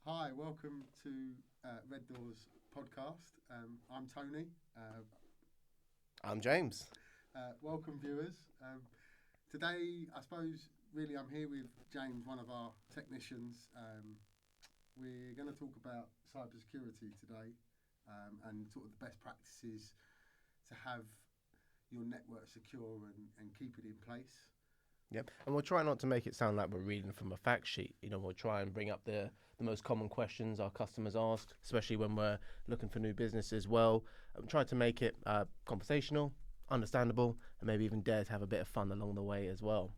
Hi, welcome to RedDoor's podcast. I'm Tony. I'm James. Welcome, viewers. Today, I suppose, really, I'm here with James, one of our technicians. We're going to talk about cybersecurity today and sort of the best practices to have your network secure and keep it in place. Yep. And we'll try not to make it sound like we're reading from a fact sheet. We'll try and bring up the most common questions our customers ask, especially when we're looking for new business as well. Try to make it conversational, understandable, and maybe even dare to have a bit of fun along the way as well.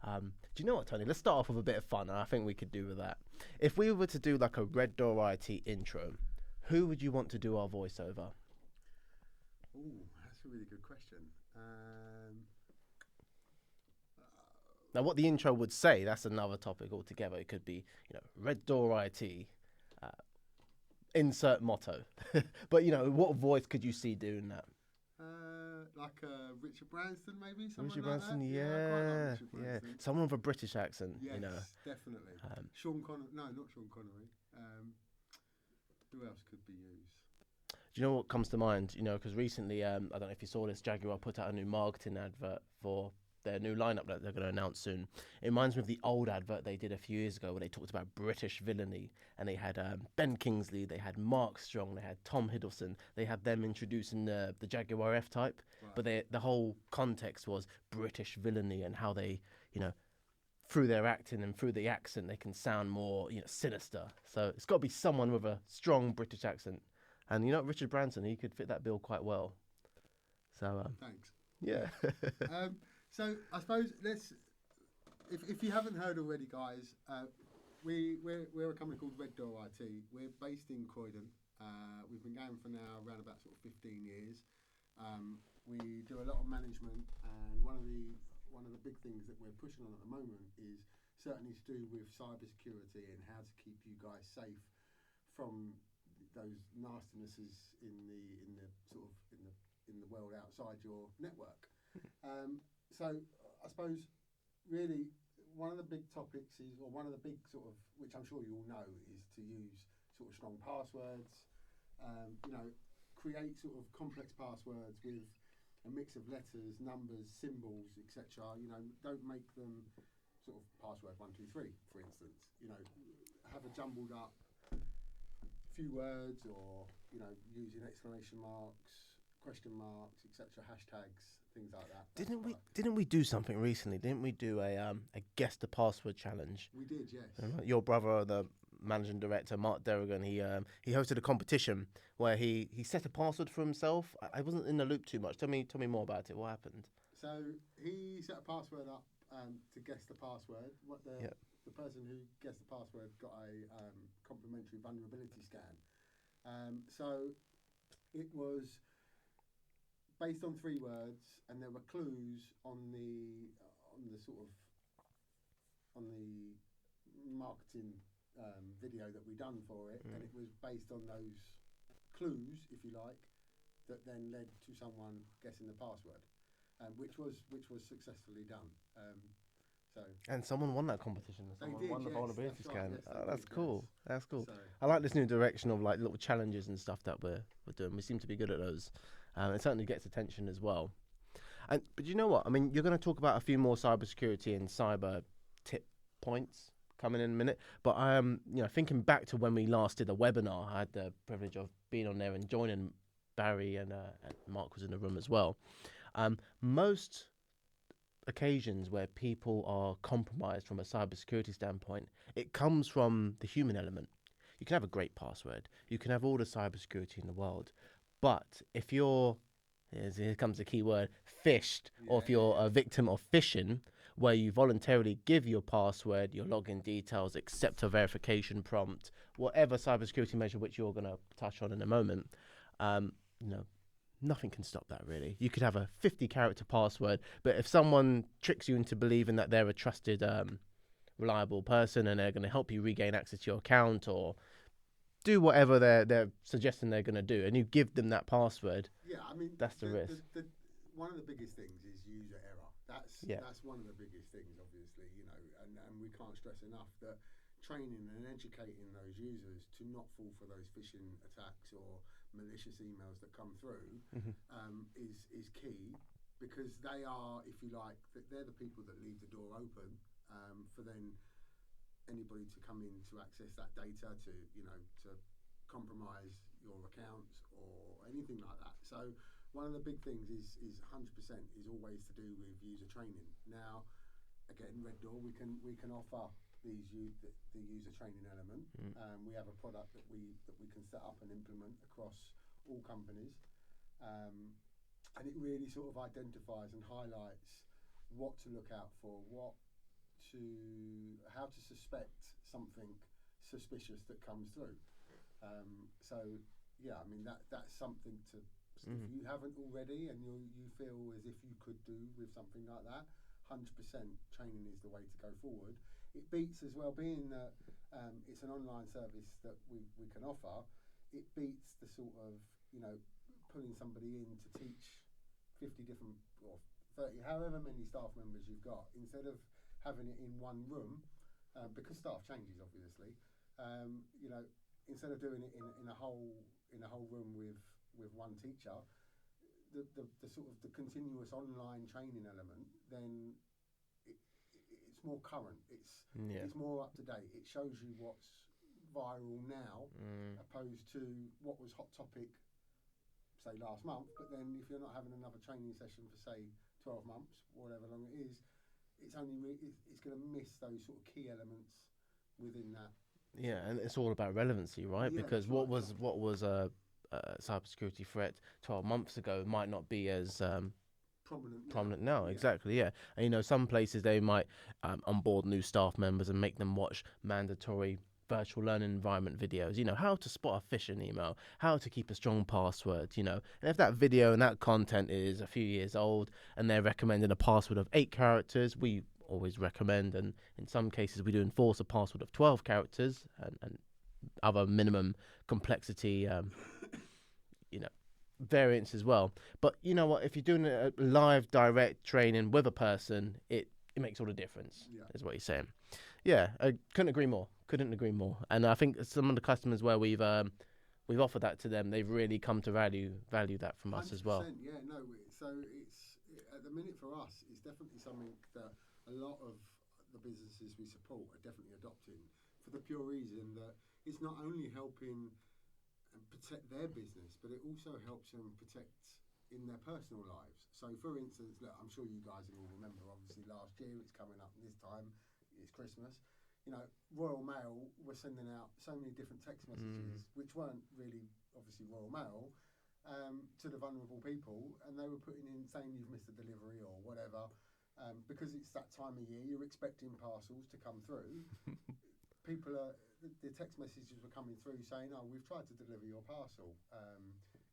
Do you know what, Tony? Let's start off with a bit of fun, and I think we could do with that. If we were to do like a Red Door IT intro, who would you want to do our voiceover? Oh, that's a really good question. Now, what the intro would say, that's another topic altogether. It could be, Red Door IT, uh, insert motto. But, what voice could you see doing that? Like Richard Branson, maybe someone Richard like Branson, that. I quite like yeah, Richard yeah. Branson. Someone with a British accent, Yes, definitely. Um, Sean Connery. No, not Sean Connery. Who else could be used? Do you know what comes to mind? Because recently, I don't know if you saw this, Jaguar put out a new marketing advert for their new lineup that they're going to announce soon. It reminds me of the old advert they did a few years ago where they talked about British villainy, and they had Ben Kingsley, they had Mark Strong, they had Tom Hiddleston. They had them introducing the Jaguar F-Type, Right. but the whole context was British villainy and how they, through their acting and through the accent, they can sound more, sinister. So it's got to be someone with a strong British accent. And Richard Branson, he could fit that bill quite well. So Thanks. yeah. So I suppose if you haven't heard already, guys, we're a company called RedDoor IT. We're based in Croydon. We've been going for now around about sort of 15 years. We do a lot of management, and one of the big things that we're pushing on at the moment is certainly to do with cybersecurity and how to keep you guys safe from those nastinesses in the world outside your network. So I suppose really one of the big topics is, or one of the big sort of, which I'm sure you all know, is to use sort of strong passwords. Create sort of complex passwords with a mix of letters, numbers, symbols, etc. Don't make them sort of password 123, for instance. Have a jumbled up few words, or using exclamation marks, question marks, etc. Hashtags, things like that. Didn't we do something recently? Didn't we do a guess the password challenge? We did, yes. Your brother, the managing director, Mark Derrigan, he hosted a competition where he set a password for himself. I wasn't in the loop too much. Tell me more about it. What happened? So he set a password up to guess the password. The person who guessed the password got a complimentary vulnerability scan. So it was based on 3 words, and there were clues on the marketing video that we done for it, and it was based on those clues, if you like, that then led to someone guessing the password, which was successfully done. And someone won that competition. Someone won the vulnerability scan. Yes, That's cool. That's cool. So, I like this new direction of like little challenges and stuff that we're doing. We seem to be good at those. It certainly gets attention as well. But you know what? I mean, you're going to talk about a few more cybersecurity and cyber tip points coming in a minute. But thinking back to when we last did a webinar, I had the privilege of being on there and joining Barry and Mark was in the room as well. Most occasions where people are compromised from a cybersecurity standpoint, it comes from the human element. You can have a great password, you can have all the cybersecurity in the world, but if you're, here comes the key word, phished, or if you're a victim of phishing, where you voluntarily give your password, your login details, accept a verification prompt, whatever cybersecurity measure which you're going to touch on in a moment, nothing can stop that, really. You could have a 50-character password, but if someone tricks you into believing that they're a trusted, reliable person and they're going to help you regain access to your account or do whatever they're suggesting they're going to do, and you give them that password, that's the risk. One of the biggest things is user error. That's one of the biggest things, obviously, and we can't stress enough that training and educating those users to not fall for those phishing attacks or malicious emails that come through is key, because they are, if you like, they're the people that leave the door open for then anybody to come in to access that data to compromise your accounts or anything like that. So one of the big things is 100% is always to do with user training. Now, again, RedDoor, we can offer the user training element. We have a product that we can set up and implement across all companies, and it really sort of identifies and highlights what to look out for, how to suspect something suspicious that comes through. So yeah, I mean that's something to. If you haven't already and you feel as if you could do with something like that, 100% training is the way to go forward. It beats as well, being that it's an online service that we can offer, it beats the sort of, pulling somebody in to teach 50 different or 30, however many staff members you've got, instead of having it in one room, because staff changes obviously, instead of doing it in a whole room with one teacher, the sort of the continuous online training element, then it's more current. It's more up to date. It shows you what's viral now, opposed to what was hot topic, say last month. But then if you're not having another training session for say 12 months, whatever long it is, it's going to miss those sort of key elements within that. Yeah, and it's all about relevancy, right? Yeah, because what was a cybersecurity threat 12 months ago might not be as prominent now. Yeah. Exactly, yeah. And some places they might onboard new staff members and make them watch mandatory virtual learning environment videos, how to spot a phishing email, how to keep a strong password, and if that video and that content is a few years old and they're recommending a password of 8 characters, we always recommend, and in some cases we do enforce a password of 12 characters and other minimum complexity variants as well. But you know what, if you're doing a live direct training with a person, it makes all the difference, is what you're saying. Yeah, I couldn't agree more. And I think some of the customers where we've offered that to them, they've really come to value that from us as well. Yeah, no. So it's at the minute for us, it's definitely something that a lot of the businesses we support are definitely adopting, for the pure reason that it's not only helping protect their business, but it also helps them protect in their personal lives. So for instance, look, I'm sure you guys will remember, obviously last year, it's coming up this time, it's Christmas. Royal Mail were sending out so many different text messages, which weren't really obviously Royal Mail, to the vulnerable people, and they were putting in saying you've missed a delivery or whatever, because it's that time of year, you're expecting parcels to come through. The text messages were coming through saying, "Oh, we've tried to deliver your parcel.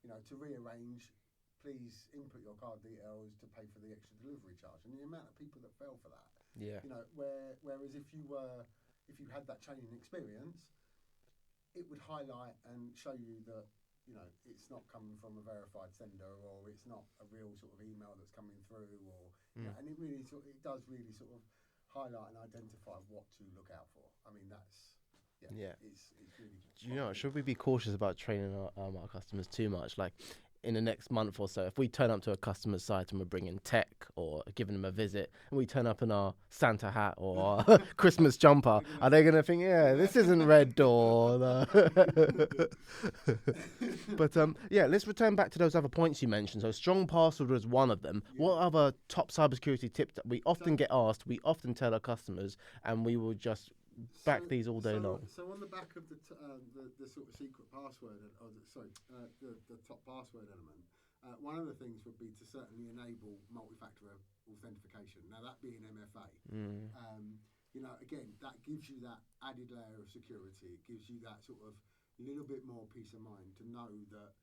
To rearrange, please input your card details to pay for the extra delivery charge." And the amount of people that fell for that. Yeah. Whereas if you had that training experience, it would highlight and show you that it's not coming from a verified sender, or it's not a real sort of email that's coming through, or and it does really sort of highlight and identify what to look out for. I mean, that's it's really. Do should we be cautious about training our customers too much? Like, in the next month or so, if we turn up to a customer's site and we're bringing tech or giving them a visit, and we turn up in our Santa hat or our Christmas jumper, are they going to think, this isn't RedDoor? But let's return back to those other points you mentioned. So strong password was one of them. Yeah. What other top cybersecurity tips that we often get asked, we often tell our customers, and we will just back these all day long? So on the back of the sort of secret password, the top password element, one of the things would be to certainly enable multi-factor authentication. Now, that being MFA, again, that gives you that added layer of security. It gives you that sort of little bit more peace of mind to know that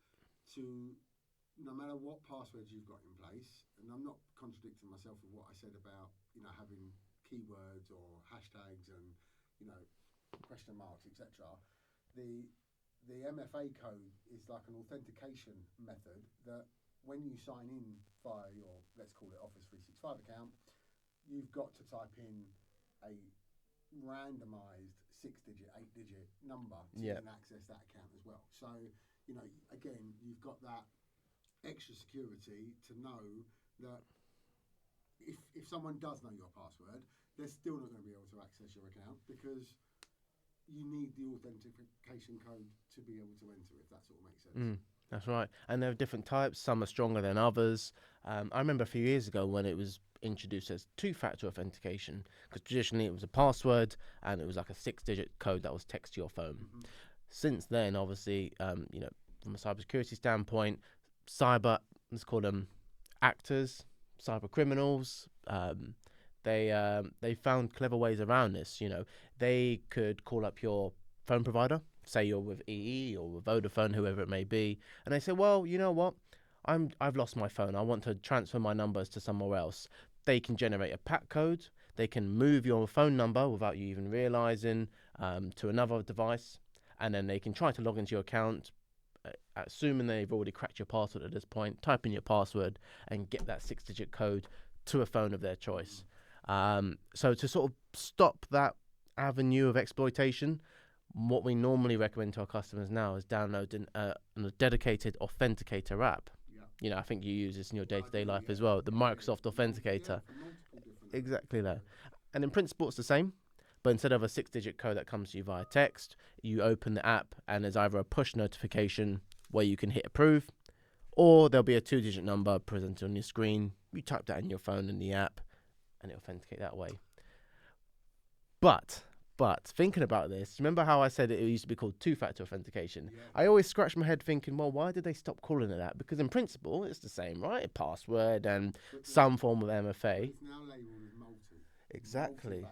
no matter what passwords you've got in place, and I'm not contradicting myself with what I said about having keywords or hashtags and question marks, etc. The MFA code is like an authentication method that when you sign in via your, let's call it Office 365 account, you've got to type in a randomized 6-digit, 8-digit number to Yeah. then access that account as well. So, you know, again, you've got that extra security to know that if someone does know your password, they're still not going to be able to access your account because you need the authentication code to be able to enter, if that sort of makes sense. That's right. And there are different types. Some are stronger than others. I remember a few years ago when it was introduced as two-factor authentication, because traditionally it was a password and it was like a 6-digit code that was text to your phone. Since then, obviously, you know, from a cybersecurity standpoint, let's call them actors, cyber criminals, they found clever ways around this. You know, they could call up your phone provider, say you're with EE or with Vodafone, whoever it may be, and they say, well, you know what, I've lost my phone. I want to transfer my numbers to somewhere else. They can generate a PAT code. They can move your phone number without you even realizing to another device, and then they can try to log into your account, assuming they've already cracked your password at this point, type in your password and get that 6-digit code to a phone of their choice. So to sort of stop that avenue of exploitation, what we normally recommend to our customers now is downloading a dedicated authenticator app. You know, I think you use this in your day-to-day life as well, the Microsoft Authenticator. Exactly that. And in principle, it's the same, but instead of a 6-digit code that comes to you via text, you open the app and there's either a push notification where you can hit approve, or there'll be a 2-digit number presented on your screen. You type that in your phone in the app, and it authenticate that way. But thinking about this, remember how I said it used to be called two-factor authentication? Yeah. I always scratch my head thinking, well, why did they stop calling it that? Because in principle, it's the same, right? A password and some form of MFA. It's now labelled as multi. Exactly.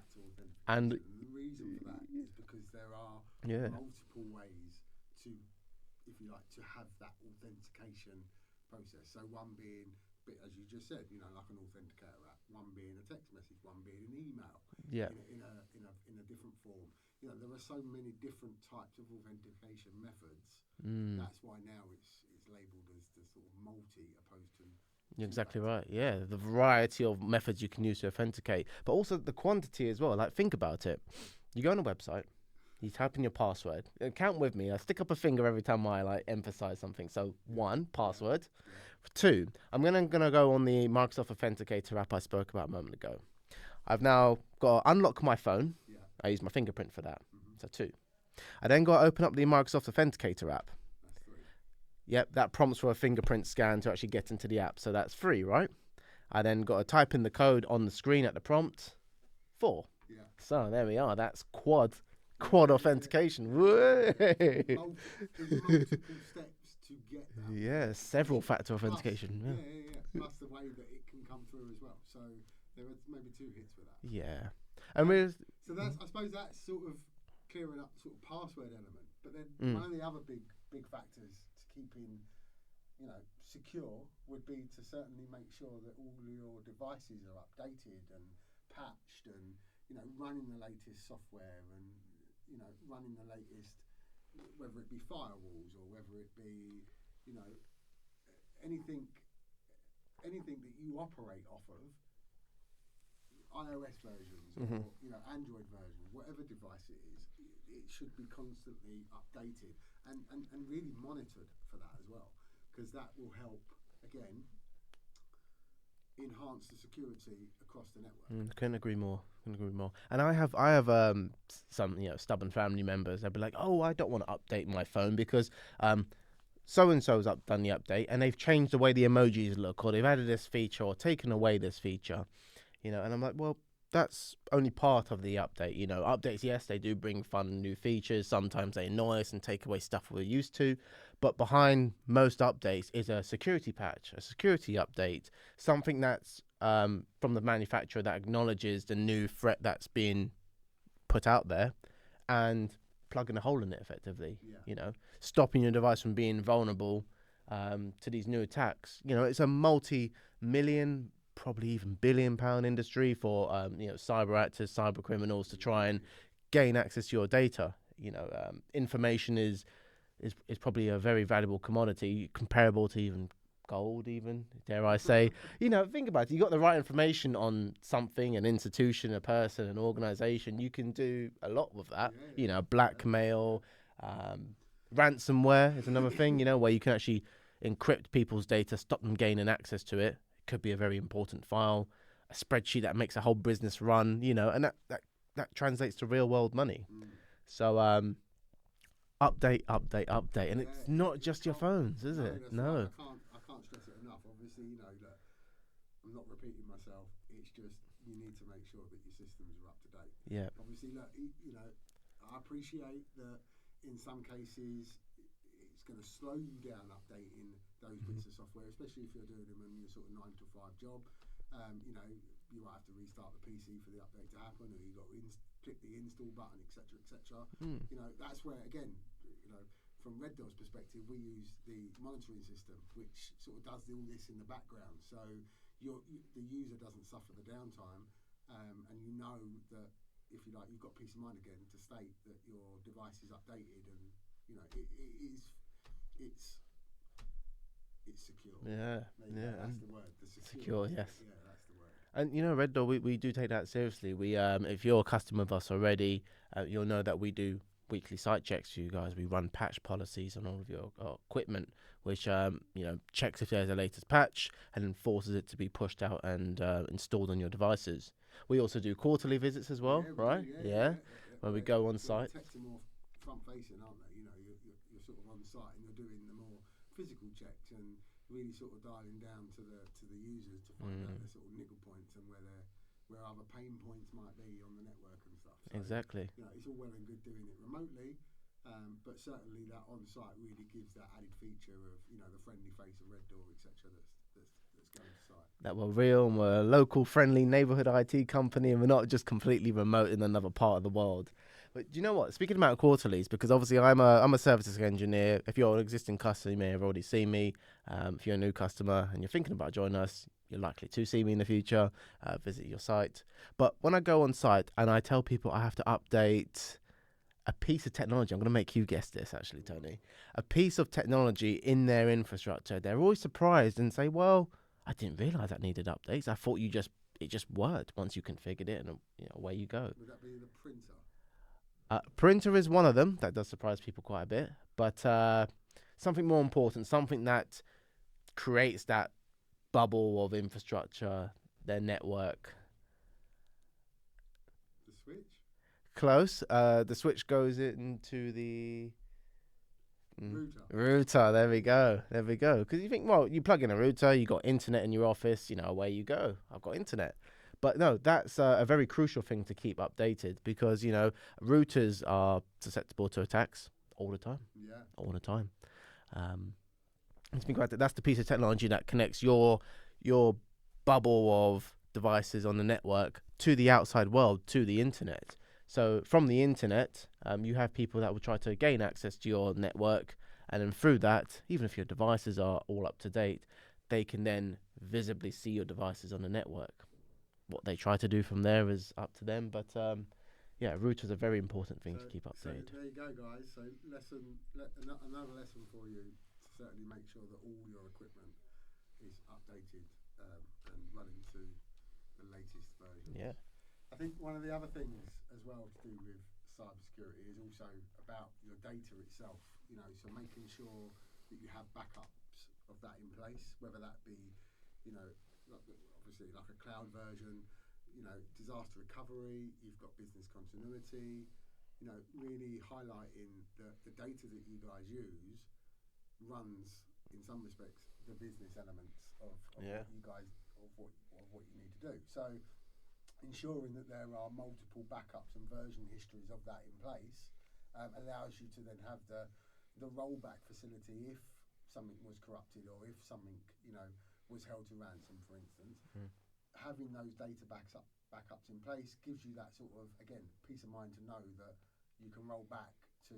And the reason for that is because there are multiple ways to, if you like, to have that authentication process. So one being, as you just said, you know, like an authenticator app. One being a text message, one being an email. Yeah. In a different form. You know, there are so many different types of authentication methods. That's why now it's labelled as the sort of multi opposed to. You're exactly right. Yeah, the variety of methods you can use to authenticate, but also the quantity as well. Like, think about it. You go on a website, you type in your password. Count with me. I stick up a finger every time I emphasize something. So 1, password. 2, I'm gonna go on the Microsoft Authenticator app I spoke about a moment ago. I've now got to unlock my phone. I use my fingerprint for that. So 2. I then got to open up the Microsoft Authenticator app. That's 3. Yep, that prompts for a fingerprint scan to actually get into the app. So that's 3, right? I then got to type in the code on the screen at the prompt. 4. Yeah. So there we are. That's quad authentication. There's multiple steps to get that. Yeah, several factor authentication. Yeah. Plus the way that it can come through as well. So there are maybe 2 hits with that. Yeah. So that's, I suppose that's sort of clearing up sort of password element. But then one of the other big factors to keeping, you know, secure would be to certainly make sure that all your devices are updated and patched and, you know, running the latest software and, you know, running the latest, whether it be firewalls or whether it be, you know, anything that you operate off of, iOS versions or, you know, Android versions, whatever device it is, it should be constantly updated and really monitored for that as well, because that will help, again, enhance the security across the network. Couldn't agree more. And I have some, you know, stubborn family members. They'll be like, oh, I don't want to update my phone because so and so's done the update and they've changed the way the emojis look, or they've added this feature or taken away this feature, you know. And I'm like, well, that's only part of the update. You know, updates, yes, they do bring fun new features. Sometimes they annoy us and take away stuff we're used to. But behind most updates is a security patch, a security update, something that's from the manufacturer that acknowledges the new threat that's being put out there and plugging a hole in it effectively, you know, stopping your device from being vulnerable to these new attacks. You know, it's a multi-million, probably even billion-pound industry for, you know, cyber actors, cyber criminals to try and gain access to your data. You know, information is probably a very valuable commodity, comparable to even gold, even dare I say. Think about it. You got the right information on something, an institution, a person, an organization. You can do a lot with that. Blackmail, ransomware is another thing. Where you can actually encrypt people's data, stop them gaining access to it. It could be a very important file, a spreadsheet that makes a whole business run. And that translates to real world money. So update, and it's not just your phones, is it? No. Right. I can't stress it enough. Obviously, that I'm not repeating myself. It's just you need to make sure that your systems are up to date. Yeah. Obviously, look, I appreciate that in some cases it's going to slow you down updating those bits of software, especially if you're doing them in your sort of 9 to 5 job. You might have to restart the PC for the update to happen, or you got to click the install button, etc., etc. That's where again, from RedDoor's perspective, we use the monitoring system, which sort of does all this in the background, so the user doesn't suffer the downtime, and that if you like, you've got peace of mind again to state that your device is updated, and it's secure. Yeah, that's the word. Secure, yes. Yeah, that's the word. And RedDoor, we do take that seriously. We if you're a customer of us already, you'll know that we do weekly site checks for you guys. We run patch policies on all of your equipment, which checks if there's a latest patch and then forces it to be pushed out and installed on your devices. We also do quarterly visits as well, right? Yeah. Where we go on site. Techs are more front facing, aren't they? You're sort of on site and you're doing the more physical checks and really sort of dialing down to the users to find out their sort of niggle points and where other pain points might be on the network and stuff. So, exactly. It's all well and good doing it remotely, but certainly that on site really gives that added feature of the friendly face of RedDoor, etc. That's going to site. That we're real and we're a local, friendly neighborhood IT company, and we're not just completely remote in another part of the world. But do you know what? Speaking about quarterlies, because obviously I'm a services engineer. If you're an existing customer, you may have already seen me. If you're a new customer and you're thinking about joining us, you're likely to see me in the future, visit your site. But when I go on site and I tell people I have to update a piece of technology, I'm going to make you guess this actually, Tony, a piece of technology in their infrastructure, they're always surprised and say, well, I didn't realize that needed updates. I thought it just worked once you configured it, and away you go. Would that be the printer? Printer is one of them. That does surprise people quite a bit. But something more important, something that creates that bubble of infrastructure, their network. The switch? Close. The switch goes into the router. There we go. Because you think, well, you plug in a router, you got internet in your office, away you go. I've got internet. But no, that's a very crucial thing to keep updated, because routers are susceptible to attacks all the time. Yeah. All the time. Think about that. That's the piece of technology that connects your bubble of devices on the network to the outside world, to the internet. So from the internet, you have people that will try to gain access to your network, and then through that, even if your devices are all up to date, they can then visibly see your devices on the network. What they try to do from there is up to them, but routers are a very important thing to keep updated. So there you go, guys. So another lesson for you to certainly make sure that all your equipment is updated and running to the latest version. Yeah. I think one of the other things as well to do with cybersecurity is also about your data itself. So making sure that you have backups of that in place, whether that be, obviously like a cloud version, disaster recovery, you've got business continuity, really highlighting that the data that you guys use runs, in some respects, the business elements of what you guys, of what you need to do. So ensuring that there are multiple backups and version histories of that in place allows you to then have the rollback facility if something was corrupted, or if something was held to ransom, for instance. Having those data backups in place gives you that sort of, again, peace of mind to know that you can roll back to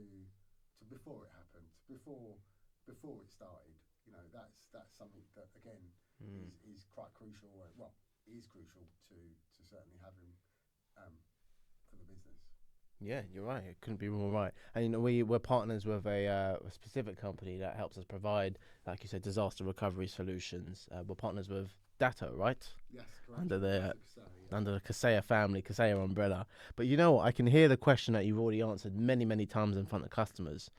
before it happened, before it started. That's something that again is quite crucial. Well, is crucial to certainly having for the business. Yeah, you're right. It couldn't be more right. And we're partners with a specific company that helps us provide, like you said, disaster recovery solutions. We're partners with Datto, right? Yes, correct. Under the That's a yeah. under the Kaseya family, Kaseya umbrella. But you know what? I can hear the question that you've already answered many, many times in front of customers.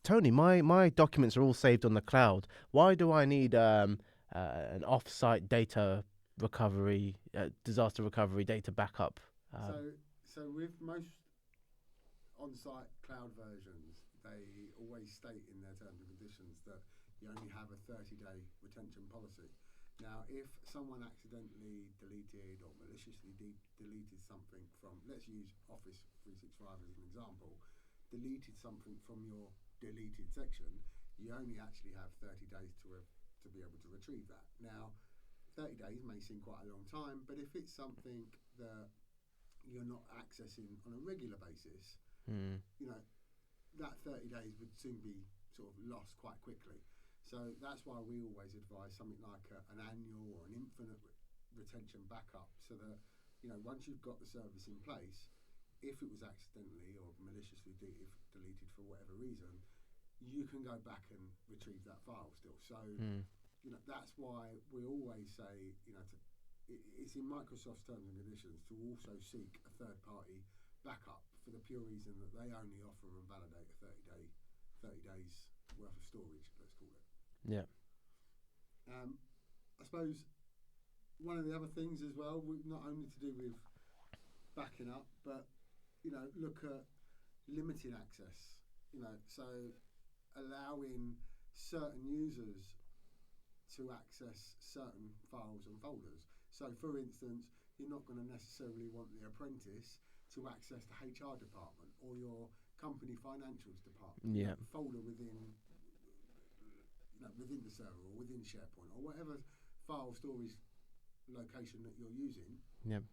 Tony, my documents are all saved on the cloud. Why do I need an off-site data recovery, disaster recovery data backup? So, so with most on-site cloud versions, they always state in their terms and conditions that you only have a 30-day retention policy. Now, if someone accidentally deleted or maliciously deleted something from, let's use Office 365 as an example, deleted something from your deleted section, you only actually have 30 days to be able to retrieve that. Now, 30 days may seem quite a long time, but if it's something that you're not accessing on a regular basis, you know, that 30 days would soon be sort of lost quite quickly. So that's why we always advise something like an annual or an infinite retention backup, so that, you know, once you've got the service in place, if it was accidentally or maliciously deleted for whatever reason, you can go back and retrieve that file still. So, you know, that's why we always say, you know, it's in Microsoft's terms and conditions to also seek a third-party backup, for the pure reason that they only offer and validate a 30 days worth of storage, let's call it. Yeah. I suppose one of the other things as well, not only to do with backing up, but, you know, look at limiting access. You know, so allowing certain users to access certain files and folders. So, for instance, you're not going to necessarily want the apprentice to access the HR department or your company financials department. Yeah. Folder within, you know, within the server or within SharePoint or whatever file storage location that you're using. Yeah.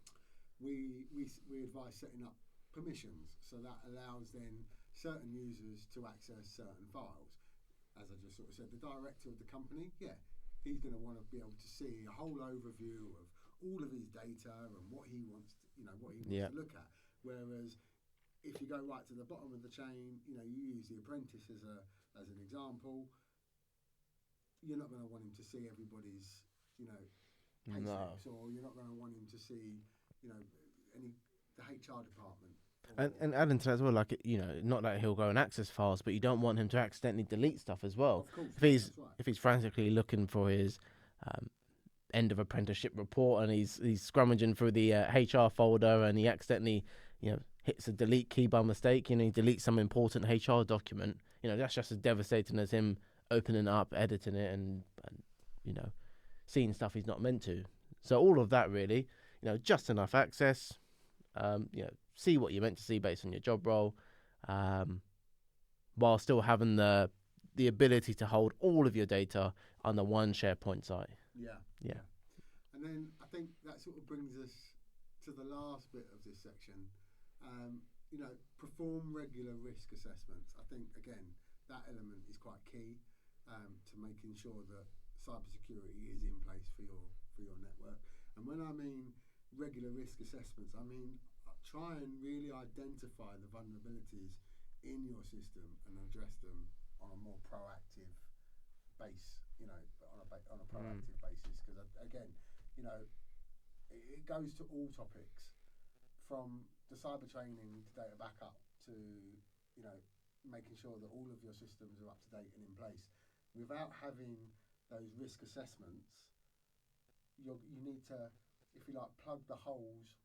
We advise setting up permissions, so that allows then certain users to access certain files. As I just sort of said, the director of the company, he's going to want to be able to see a whole overview of all of his data and what he wants to look at. Whereas if you go right to the bottom of the chain, you know, you use the apprentice as an example, you're not going to want him to see everybody's, you know, pay slips, or you're not going to want him to see, you know, the HR department. And adding to that as well, like, you know, not that he'll go and access files, but you don't want him to accidentally delete stuff as well. Of course, if he's frantically looking for his end of apprenticeship report and he's scrummaging through the HR folder and he accidentally, you know, hits a delete key by mistake, you know, he deletes some important HR document, you know, that's just as devastating as him opening it up, editing it, and you know, seeing stuff he's not meant to. So all of that really, you know, just enough access, you know, see what you're meant to see based on your job role, while still having the ability to hold all of your data on the one SharePoint site. Yeah. And then I think that sort of brings us to the last bit of this section. You know, perform regular risk assessments. I think, again, that element is quite key to making sure that cybersecurity is in place for your network. And when I mean regular risk assessments, I mean try and really identify the vulnerabilities in your system and address them on a more proactive base, you know, on a proactive basis. Because again, you know, it goes to all topics, from the cyber training to data backup to, you know, making sure that all of your systems are up to date and in place. Without having those risk assessments, you need to, if you like, plug the holes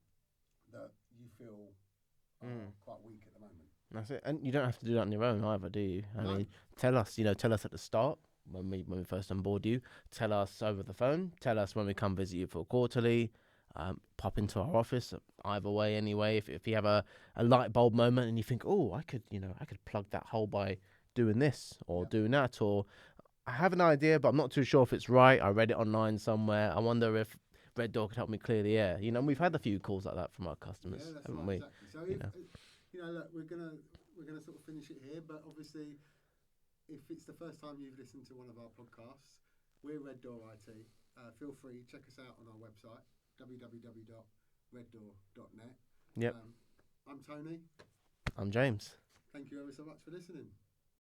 that you feel are quite weak at the moment. That's it. And you don't have to do that on your own either, do you? I mean, tell us at the start when we first onboard you. Tell us over the phone. Tell us when we come visit you for quarterly. Pop into our office. Either way, anyway. If you have a light bulb moment and you think, oh, I could plug that hole by doing this or doing that, or I have an idea, but I'm not too sure if it's right. I read it online somewhere. I wonder if RedDoor could help me clear the air. You know, we've had a few calls like that from our customers, haven't we? Exactly. So you know, look, we're gonna sort of finish it here, but obviously, if it's the first time you've listened to one of our podcasts, we're RedDoor IT. Feel free, check us out on our website, www.reddoor.net. Yep. I'm Tony. I'm James. Thank you ever so much for listening.